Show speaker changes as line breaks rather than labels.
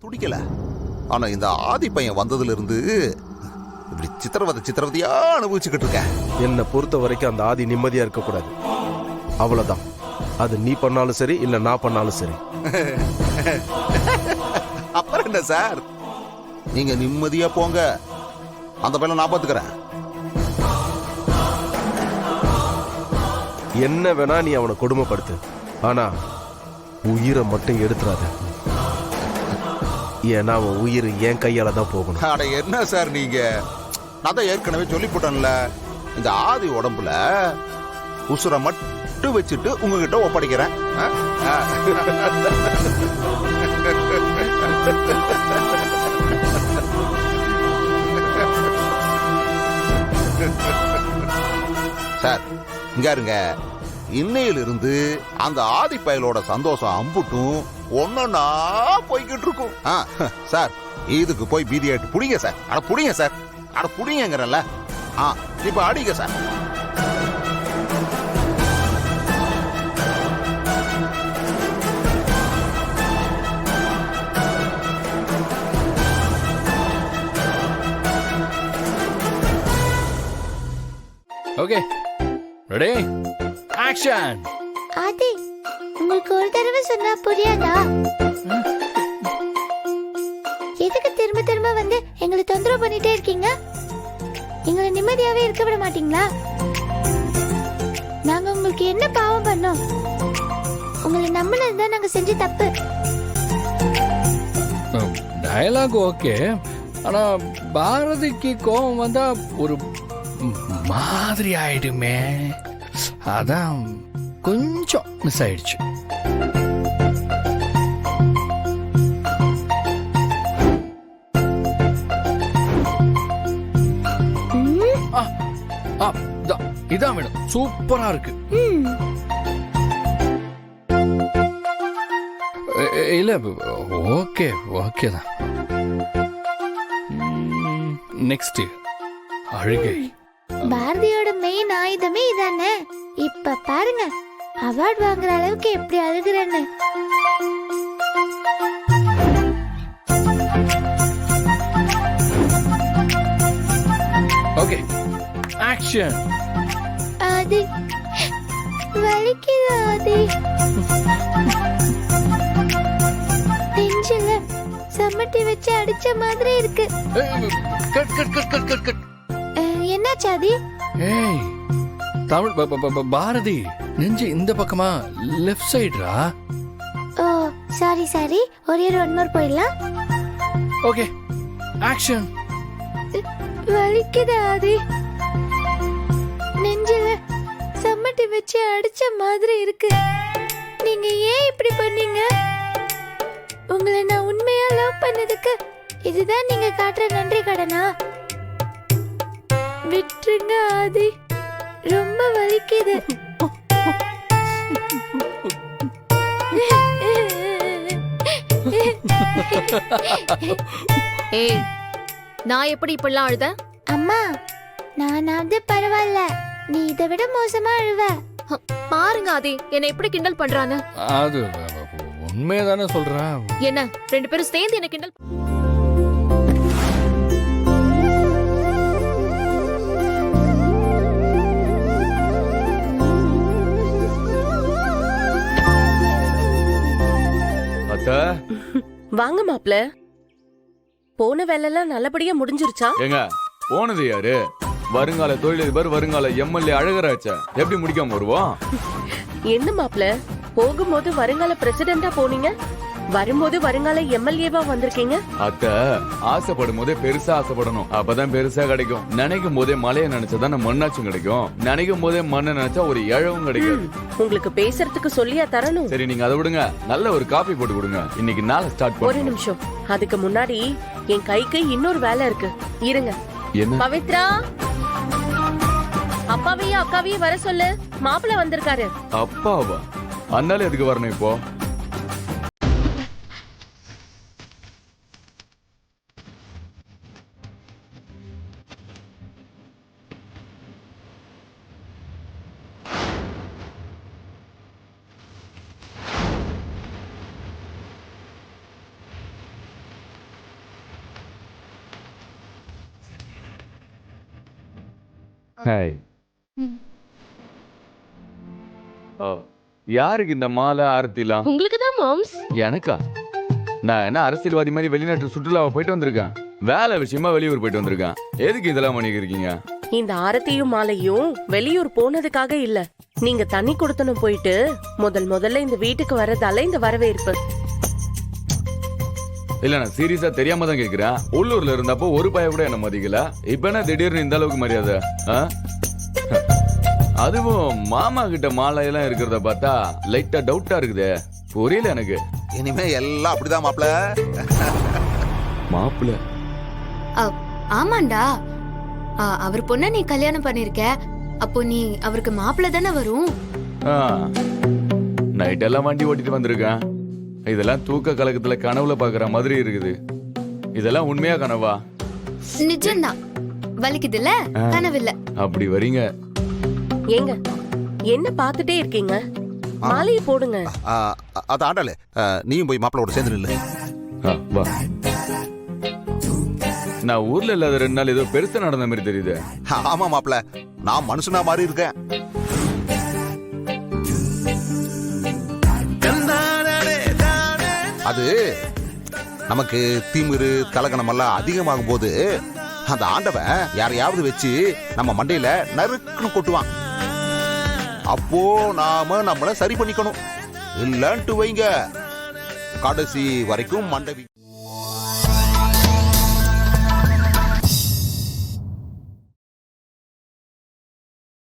பிடிக்கல. ஆனா இந்த ஆதி பையன் வந்ததுல இருந்து இப்படி சித்திரவதையா அனுபவிச்சுக்கிட்டு இருக்கேன்.
என்னை பொறுத்த வரைக்கும் அந்த ஆதி நிம்மதியா இருக்க கூடாது. அவ்வளவுதான். அது நீ பண்ணாலும் சரி இல்ல நான் பண்ணாலும் சரி.
அப்புறம் என்ன சார், நீங்க நிம்மதியா போங்க, அந்த பையனை நான் பாத்துக்கிறேன்.
என்ன வேணா நீ அவனை கொடுமைப்படுத்து, ஆனா உயிரை மட்டும் எடுத்துறாத. ஏன்னா அவன் உயிர் என் கையால தான் போகணும்.
அட என்ன சார் நீங்க, நான் தான் ஏற்கனவே சொல்லி போட்டேன்ல, இந்த ஆதி உடம்புல உசுரை மட்டும் வச்சுட்டு உங்ககிட்ட ஒப்படைக்கிறேன். சார் இங்க இருங்க, இன்னையிலிருந்து அந்த ஆதி பயலோட சந்தோஷம் அம்புட்டும் ஒன்னொன்னா போய்கிட்டு இருக்கும். சார் இதுக்கு போய் பீதியாட்டு புடிங்க சார். அட புடிங்க சார், அட புடிங்கிறல்ல. இப்ப அடிங்க sir.
Okay, ready, action.
Aadhi, உங்களுக்கு ஒரு தடவை சொன்னா புரியாதா? எதுக்கு திரும்ப திரும்ப வந்து எங்களை தொந்தரவு பண்ணிட்டே இருக்கீங்க? எங்களை நிம்மதியாவே இருக்க விட மாட்டீங்களா? நாங்க உங்களுக்கு என்ன பாவம் பண்ணோம்? உங்களை நம்பினதுதான் நாங்க செஞ்ச தப்பு.
டயலாக் ஓகே, ஆனா பாரதிக்கு கோபம் வந்தா ஒரு மாதிரி ஆயிடுமே, அதான் கொஞ்சம் மிஸ் ஆயிடுச்சு. இதான் மேடம், சூப்பரா இருக்கு. இல்ல ஓகே ஓகே தான். நெக்ஸ்ட் அழுகை.
பாரதியோட மெயின் ஆயுதமே இதானே. இப்ப பாருங்க, அவார்ட் வாங்குற அளவுக்கு எப்படி அழுகுறேன்னு.
Okay, action.
ஆதி, வலிக்குது ஆதி. நெஞ்சில சம்மட்டி வச்சு அடிச்ச மாதிரி இருக்கு.
Cut cut cut cut cut cut.
என்னாச்சு ஆதி?
ஏய், தமிழ் பாரதி நெஞ்சு இந்த பக்கமா, லெஃப்ட் சைடுரா.
ஓ சாரி சாரி, ஒரே ஒன் மோர் போயிடலாம்.
Okay, action.
வலிக்குது ஆதி. நெஞ்சில சம்மட்டி வச்சு அடிச்ச மாதிரி இருக்கு. நீங்க ஏன் இப்படி பண்ணீங்க? உங்களை நான் உண்மையா லவ் பண்ணதுக்கு இதுதான் நீங்க காட்டுற நன்றி கடனா? விட்டுருங்க ஆதி, ரொம்ப வலிக்குது.
ஏய், நான் எப்படி இப்படிலாம் அழுத?
அம்மா, நானாவது பரவாயில்ல, நீ இதை விட மோசமா அழுவ.
பாருங்க ஆதி, என்னை எப்படி கிண்டல் பண்றான்னு.
அது உண்மையதானே சொல்றேன்.
என்ன ரெண்டு பேரும் சேர்ந்து என்ன கிண்டல்?
வாங்க மாப்ள, போன வேலைலாம் நல்லபடியா முடிஞ்சிருச்சா?
ஏங்க, போனது யாரு? வருங்கால தொழிலதிபர், வருங்கால எம்எல்ஏ அழகராச்சா. எப்படி முடிக்காம வருவோம்?
என்ன மாப்ள, போகும்போது வருங்கால பிரசிடென்டா போனீங்க, வரும்போது வருங்கால எம்எல்ஏவா வந்திருக்கீங்க.
அத்த, ஆசைப்படும் போதே பெருசா ஆசைப்படணும், அப்பதான் பெருசா கிடைக்கும். நினைக்கும் போதே மலையை நினைச்சா மண்ணாச்சும் கிடைக்கும். நினைக்கும் போதே மண்ணை நினைச்சா ஒரு இழவும் கிடைக்கும்.
உங்களுக்கு பேசுறதுக்கு சொல்லியா தரணும்?
சரி, நீங்க அதை விடுங்க, நல்ல ஒரு காபி போட்டு கொடுங்க, இன்னைக்கு நாளை ஸ்டார்ட் பண்ணுங்க.
ஒரு நிமிஷம், அதுக்கு முன்னாடி என் கைக்கு இன்னொரு வேலை இருக்கு, இருங்க.
என்ன?
பவித்ரா, அப்பாவையும் அக்காவையும் வர சொல்லு, மாப்பிள்ள வந்திருக்காரு.
அப்பாவா? அதனால எதுக்கு வரணும் இப்போ? ஹாய். ஓ, யாருக்கு இந்த மாலை ஆரத்திலாம்?
உங்களுக்கு தான் மாம்ஸ்.
எனக்கா? நான் என்ன அரசியல்வாதி மாதிரி வெளிநாட்டு சுற்றுலாவை போயிட்டு வந்திருக்கேன். வேலை விஷயமா வெளியூர் போயிட்டு வந்திருக்கேன். எதுக்கு இதெல்லாம் பண்ணிக்கிறீங்க?
இந்த ஆரத்தியும் மாலையும் வெளியூர் போனதுக்காக இல்ல, நீங்க தண்ணி கொடுத்தனும் போயிட்டு முதல்ல இந்த வீட்டுக்கு வரதால இந்த வரவேற்பு.
இல்ல, நான் சீரியஸா தெரியாம தான் கேக்குறேன். உள்ளூர்ல இருந்தப்போ ஒரு பைய கூட என்ன மதிக்கல. இப்ப என்ன திடீர்னு இந்த அளவுக்கு மரியாதை? ஆ? அதுவும் மாமா கிட்ட மாலையெல்லாம் இருக்கிறத பார்த்தா லைட்டா டவுட்டா இருக்குதே. புரியல எனக்கு.
இனிமே எல்லாம் அப்படிதான் மாப்ள.
மாப்பிள்ள
ஆமாண்டா. அவர் பொண்ண நீ கல்யாணம் பண்ணிருக்க, அப்போ நீ அவருக்கு மாப்பிள்ள தானே வரும்.
நைட் எல்லாம் வண்டி ஓட்டிட்டு வந்திருக்கேன். இதெல்லாம் தூக்க கலக்கத்துல கனவுல பாக்குற மாதிரி இருக்குது. இதெல்லாம் உண்மையா கனவா?
நிஜம்தான். வலிக்குதுல்ல? கனவில்ல.
அப்படி வரீங்க.
ஏங்க என்ன பாத்துட்டே இருக்கீங்க? மாலையை போடுங்க.
அது ஆண்டாளே, நீயும் போய் மாப்பிளோட சேர்ந்து நில்லு.
வா. நான் ஊர்ல இல்லாத 2 நாள் ஏதோ பெருசா நடந்த மாதிரி தெரியுது.
ஆமா மாப்ள, நான் மனுஷனா மாதிரி இருக்கேன். அது நமக்கு திமிரு கலகணம் எல்லாம் அதிகமாகும் போது அந்த ஆண்டவன் யாரையாவது வச்சு நம்ம மண்டையில நறுக்குன்னு கொட்டுவான். அப்போ நாம நம்மள சரி பண்ணிக்கணும். இல்லன்ட்டு வைங்க, கடைசி வரைக்கும் மண்டவி